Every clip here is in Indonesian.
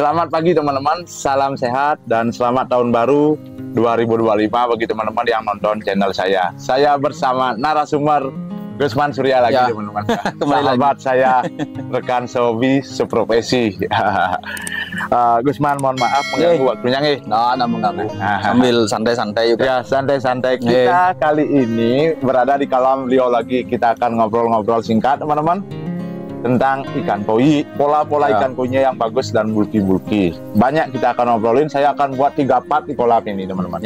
Selamat pagi teman-teman, salam sehat dan selamat tahun baru 2025 bagi teman-teman yang nonton channel saya. Saya bersama narasumber Gusman Surya lagi teman-teman. Sahabat saya, rekan sehobi, seprofesi. Gusman, mohon maaf mengganggu waktunya nih. Nah, mengganggu. Sambil santai-santai juga. Ya, santai-santai. Kita kali ini berada di kolam beliau lagi. Kita akan ngobrol-ngobrol singkat teman-teman tentang ikan koi, pola-pola ikan koinya yang bagus dan bulky-bulky. Banyak kita akan ngobrolin. Saya akan buat 3 part di kolam ini teman-teman.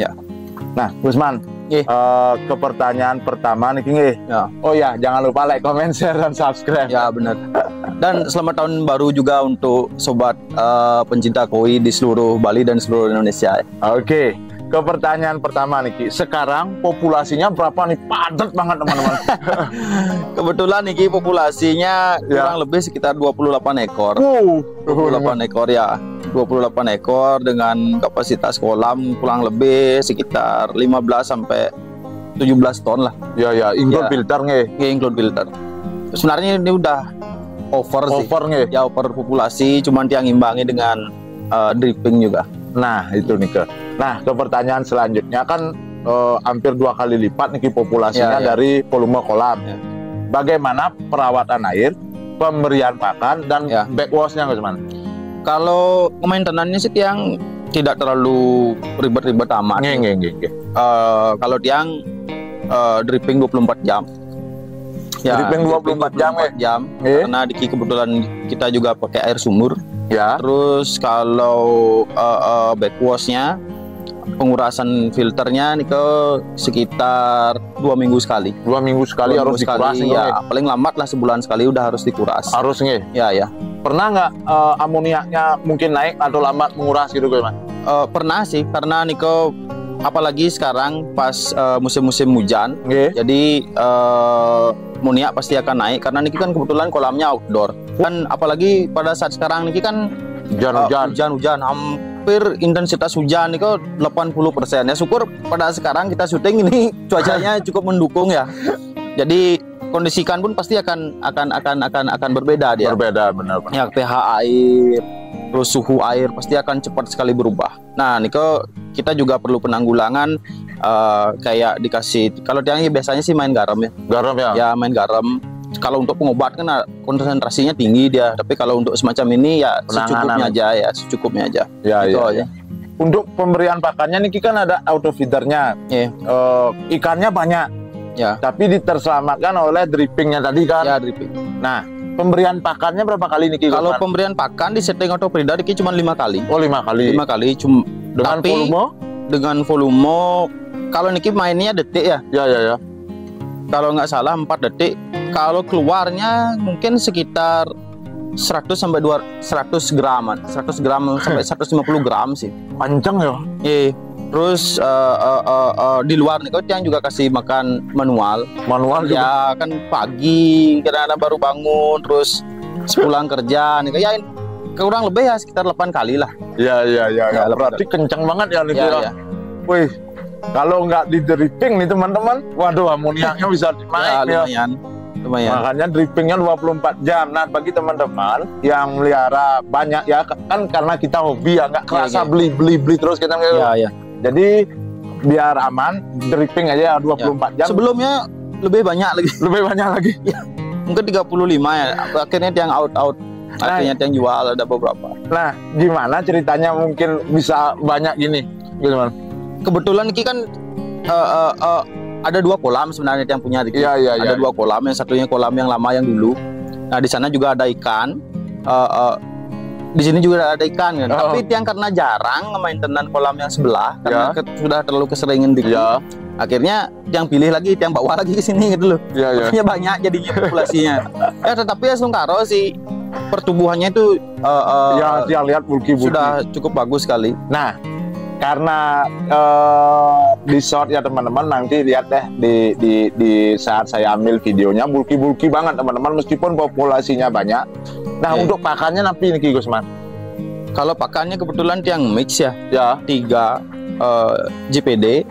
Nah, Gusman, ke pertanyaan pertama nih, oh ya, jangan lupa like, comment, share, dan subscribe. Ya, benar. Dan selamat tahun baru juga untuk sobat pencinta koi di seluruh Bali dan seluruh Indonesia. Oke. Ke pertanyaan pertama nih, sekarang populasinya berapa nih? Padat banget teman-teman. Kebetulan nih populasinya kurang lebih sekitar 28 ekor. 28 ekor ya. 28 ekor dengan kapasitas kolam kurang lebih sekitar 15 sampai 17 ton lah. Ya, include filter nih. Ya, include filter. Sebenarnya ini udah over sih. Ya, over populasi, cuman yang imbangi dengan dripping juga. Nah, itu nih Nah, ke pertanyaan selanjutnya kan hampir 2 kali lipat nih populasinya dari volume kolam. Bagaimana perawatan air, pemberian pakan, dan backwash-nya, Gusman? Kalau maintenance sih yang tidak terlalu ribet-ribet amat. Kalau tiang dripping 24 jam. Ya, dripping 24 jam. Karena di kebetulan kita juga pakai air sumur. Terus kalau backwash-nya, pengurasan filternya nih ke sekitar 2 minggu sekali. 2 minggu sekali harus dikuras ya. Paling lambat lah sebulan sekali udah harus dikuras. Harus nih. Ya. Pernah nggak amoniaknya mungkin naik atau lambat menguras gitu, Mas? Pernah sih, karena nih apalagi sekarang pas musim-musim hujan. Jadi amoniak pasti akan naik karena ini kan kebetulan kolamnya outdoor. Dan apalagi pada saat sekarang ini kan hujan-hujan hampir intensitas hujan ini kok 80%. Ya syukur pada sekarang kita syuting ini cuacanya cukup mendukung ya. Jadi kondisi ikan pun pasti akan berbeda dia. Berbeda, benar. Ya, pH air, terus suhu air pasti akan cepat sekali berubah. Nah, Niko, kita juga perlu penanggulangan kayak dikasih, kalau tiang biasanya sih main garam ya. Garam ya? Ya, main garam. Kalau untuk pengobat kan konsentrasinya tinggi dia, tapi kalau untuk semacam ini ya secukupnya aja. Ya. Untuk pemberian pakannya nih kan ada auto feedernya. Ikannya banyak. Ya. Tapi terselamatkan oleh drippingnya tadi kan? Ya, dripping. Nah, pemberian pakannya berapa kali nih? Kalau pemberian pakan di setting auto feeder ini cuma 5 kali. Oh, 5 kali. 5 kali dengan volume kalau Niki mainnya detik ya. Ya. Kalau nggak salah 4 detik. Kalau keluarnya mungkin sekitar 100 sampai 200 graman. 100 gram sampai 150 gram sih. Panjang ya? Iya. Terus di luar nih yang juga kasih makan manual ya kan pagi kadang-kadang baru bangun terus sepulang kerja nih kayak kurang lebih ya sekitar 8 kali lah. Ya. Berarti kencang banget ya nih. Wih, kalau nggak di dripping nih teman-teman, waduh amoniaknya bisa naik ya. Lumayan. Makanya drippingnya 24 jam. Nah, bagi teman-teman yang melihara banyak ya kan karena kita hobi ya nggak kerasa beli terus kita Jadi biar aman, dripping aja 24 jam. Sebelumnya lebih banyak lagi. Ya, mungkin 35 ya. Akhirnya yang out. Akhirnya yang jual ada beberapa. Nah, gimana ceritanya mungkin bisa banyak gini? Gimana? Kebetulan ini kan ada 2 kolam sebenarnya yang punya. Ada 2 kolam. Yang satunya kolam yang lama yang dulu. Nah, di sana juga ada ikan. Di sini juga ada ikan kan. Tapi yang karena jarang maintenance kolam yang sebelah karena sudah terlalu keseringan akhirnya yang pilih lagi, yang bawa lagi ke sini gitu loh. Makanya banyak jadinya populasinya. Tetapi ya sungkaro sih pertumbuhannya itu dia lihat bulky sudah cukup bagus sekali. Nah, karena di short ya teman-teman, nanti lihat deh di saat saya ambil videonya bulky banget teman-teman meskipun populasinya banyak. Nah, untuk pakannya nanti nih Gusman. Kalau pakannya kebetulan yang mix ya. 3 JPD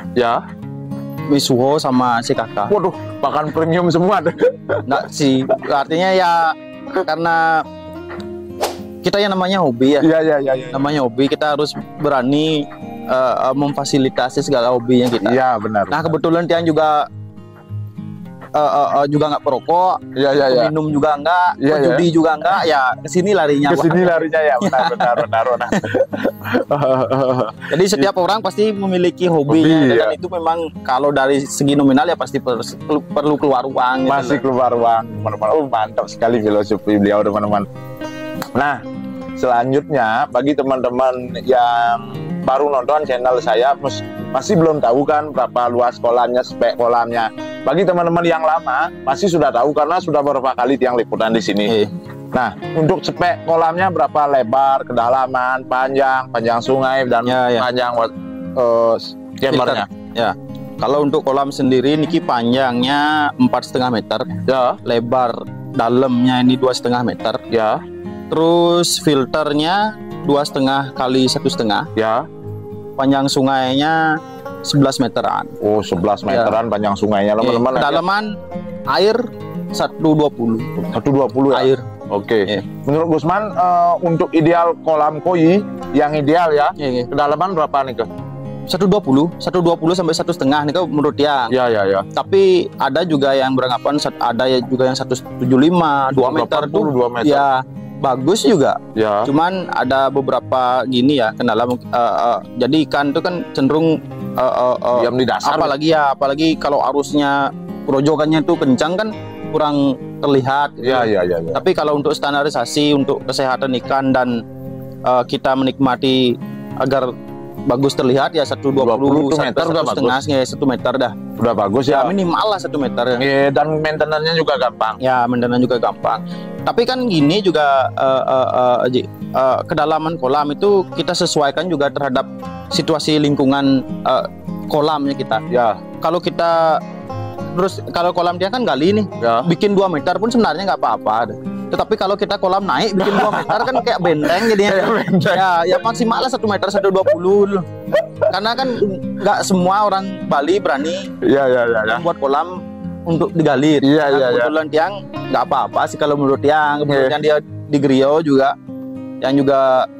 Mizuho sama CKK. Waduh, pakan premium semua. Enggak sih, artinya ya karena kita yang namanya hobi ya. Iya. Namanya hobi, kita harus berani memfasilitasi segala hobinya kita. Iya, benar. Nah, kebetulan Tiang juga nggak perokok, minum juga enggak, judi juga enggak, ya kesini larinya. Ya, benar. Jadi setiap orang pasti memiliki hobinya, dan itu memang kalau dari segi nominal ya pasti perlu keluar uang. Masih gitu, keluar uang, teman-teman. Oh, mantap sekali filosofi beliau, teman-teman. Nah, selanjutnya bagi teman-teman yang baru nonton channel saya, masih belum tahu kan berapa luas kolamnya, spek kolamnya. Bagi teman-teman yang lama pasti sudah tahu karena sudah beberapa kali Tiang liputan di sini. Nah, untuk spek kolamnya berapa lebar, kedalaman, panjang sungai dan panjang chambernya. Ya. Kalau untuk kolam sendiri niki panjangnya 4,5 meter. Ya. Lebar dalamnya ini 2,5 meter. Ya. Terus filternya 2,5 kali 1,5. Ya. Panjang sungainya 11 meteran. Oh, 11 meteran panjang sungainya, teman-teman. Kedalaman air 120. 120 ya? Air. Oke. Menurut Gusman, untuk ideal kolam koi yang ideal ya, kedalaman berapa nih, Kak? 120 sampai 1,5 nih Kak, menurut Tiang. Ya. Tapi ada juga yang beranggapan, ada juga yang 175, 2 meter tuh. 2 meter. Ya, bagus juga. Ya. Cuman ada beberapa gini ya kendala. Jadi ikan itu kan cenderung diam di dasar. Apalagi kalau arusnya grojokannya itu kencang kan kurang terlihat. Ya. Tapi kalau untuk standarisasi untuk kesehatan ikan dan kita menikmati agar bagus terlihat ya 120 meter udah bagus. 1 meter dah. Udah bagus ya. Minimal lah 1 meter. Dan maintenance-nya juga gampang. Ya, maintenance juga gampang. Tapi kan gini juga kedalaman kolam itu kita sesuaikan juga terhadap situasi lingkungan kolamnya kita. Ya. Kalau kolam dia kan gali nih, bikin 2 meter pun sebenarnya nggak apa-apa. Tetapi kalau kita kolam naik bikin 2 meter kan kayak benteng jadinya. Ya maksimal lah 1 meter 120. Karena kan nggak semua orang Bali berani membuat kolam untuk digali. Kebetulan Tiang nggak apa-apa sih kalau menurut Tiang. Kemudian dia di Griyo juga, yang juga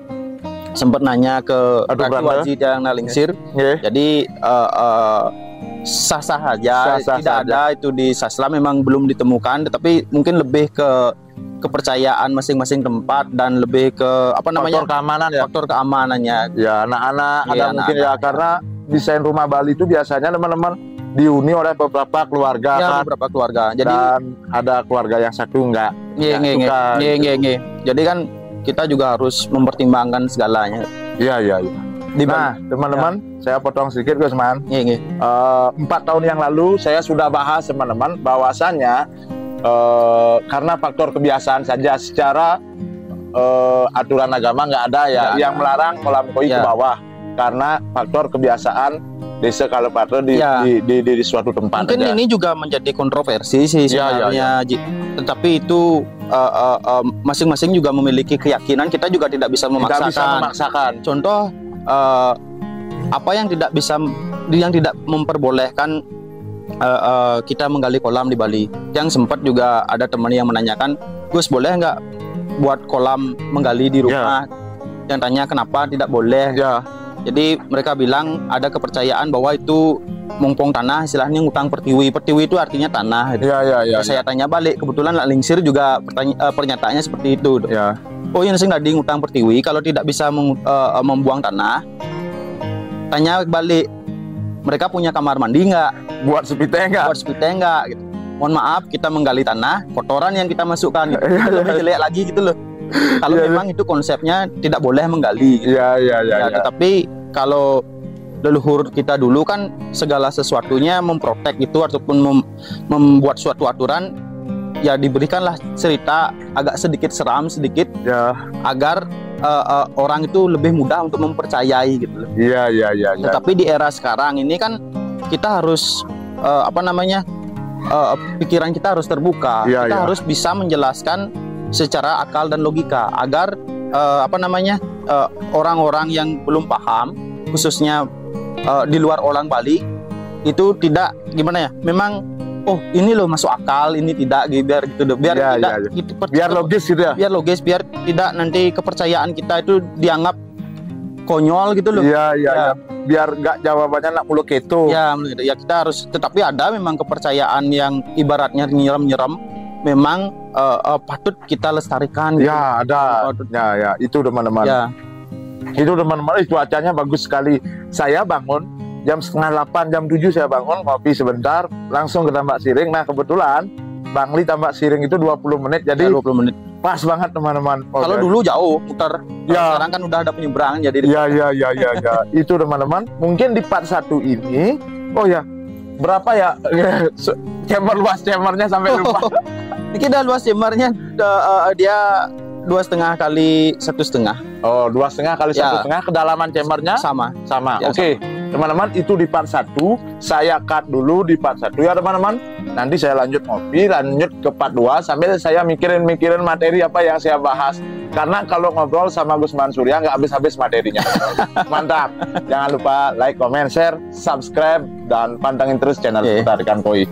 sempat nanya ke Ratu Wajid yang Nalingsir. Jadi sah-sah aja, tidak ada itu di Sastra memang belum ditemukan, tetapi mungkin lebih ke kepercayaan masing-masing tempat dan lebih ke faktor keamanannya. Ya, anak-anak ada mungkin ya, karena desain rumah Bali itu biasanya teman-teman dihuni oleh beberapa keluarga kan? Beberapa keluarga. Jadi dan ada keluarga yang satu enggak. Jadi kan kita juga harus mempertimbangkan segalanya. Iya. Nah, teman-teman, saya potong sedikit, Gusman. 4 tahun yang lalu saya sudah bahas, teman-teman, bahwasannya karena faktor kebiasaan saja, secara aturan agama nggak ada yang melarang kolam koi ke bawah, karena faktor kebiasaan desa Kalepatra di suatu tempat. Mungkin ini juga menjadi kontroversi sih sebenarnya. Tetapi itu masing-masing juga memiliki keyakinan. Kita juga tidak bisa memaksakan. Contoh apa yang tidak memperbolehkan kita menggali kolam di Bali. Yang sempat juga ada teman yang menanyakan, Gus, boleh nggak buat kolam menggali di rumah? Yang tanya kenapa tidak boleh. Jadi mereka bilang ada kepercayaan bahwa itu mumpung tanah, istilahnya ngutang pertiwi. Pertiwi itu artinya tanah. Saya tanya balik, kebetulan Lingsir juga pernyataannya seperti itu. Oh, ini sih tadi ngutang pertiwi, kalau tidak bisa membuang tanah, tanya balik, mereka punya kamar mandi nggak? Buat sepite nggak? Gitu. Mohon maaf, kita menggali tanah, kotoran yang kita masukkan gitu. Lebih jelek lagi gitu loh. Kalau memang itu konsepnya tidak boleh menggali gitu. Tetapi kalau leluhur kita dulu kan segala sesuatunya memprotek itu, ataupun membuat suatu aturan, ya diberikanlah cerita agak sedikit seram sedikit agar orang itu lebih mudah untuk mempercayai gitu loh. Tetapi di era sekarang ini kan kita harus pikiran kita harus terbuka. Kita harus bisa menjelaskan secara akal dan logika agar orang-orang yang belum paham, khususnya di luar orang Bali, itu tidak memang oh ini loh masuk akal, ini tidak gitu, biar gitu biar tidak gitu, biar logis gitu ya. Biar logis, biar tidak nanti kepercayaan kita itu dianggap konyol gitu loh. Iya. Biar nggak jawabannya nak mulu keto. Ya kita harus, tetapi ada memang kepercayaan yang ibaratnya nyiram-nyiram, memang patut kita lestarikan gitu. Ya ada. Ya itu teman-teman. Ya. Itu teman-teman, cuacanya bagus sekali. Saya bangun jam 7:30, jam 7 saya bangun, ngopi sebentar, langsung ke Tambak Siring. Nah kebetulan Bang Li Tambak Siring itu 20 menit, jadi 20 menit. Pas banget teman-teman. Kalau dulu jauh muter, sekarang kan udah ada penyeberangan jadi. Ya. Itu teman-teman, mungkin di part 1 ini, oh ya, berapa ya luas chambernya sampai lupa. Kita luas chambernya dia 2,5 kali 1,5. Oh, 2,5 kali 1,5. Kedalaman chambernya sama. Ya, Oke. Teman-teman, itu di part 1. Saya cut dulu di part 1 ya teman-teman. Nanti saya lanjut ngopi, lanjut ke part 2 sambil saya mikirin materi apa yang saya bahas. Karena kalau ngobrol sama Gus Mansur ya nggak habis-habis materinya. Mantap. Jangan lupa like, comment, share, subscribe, dan pantengin terus channel Seputar Ikan Koi.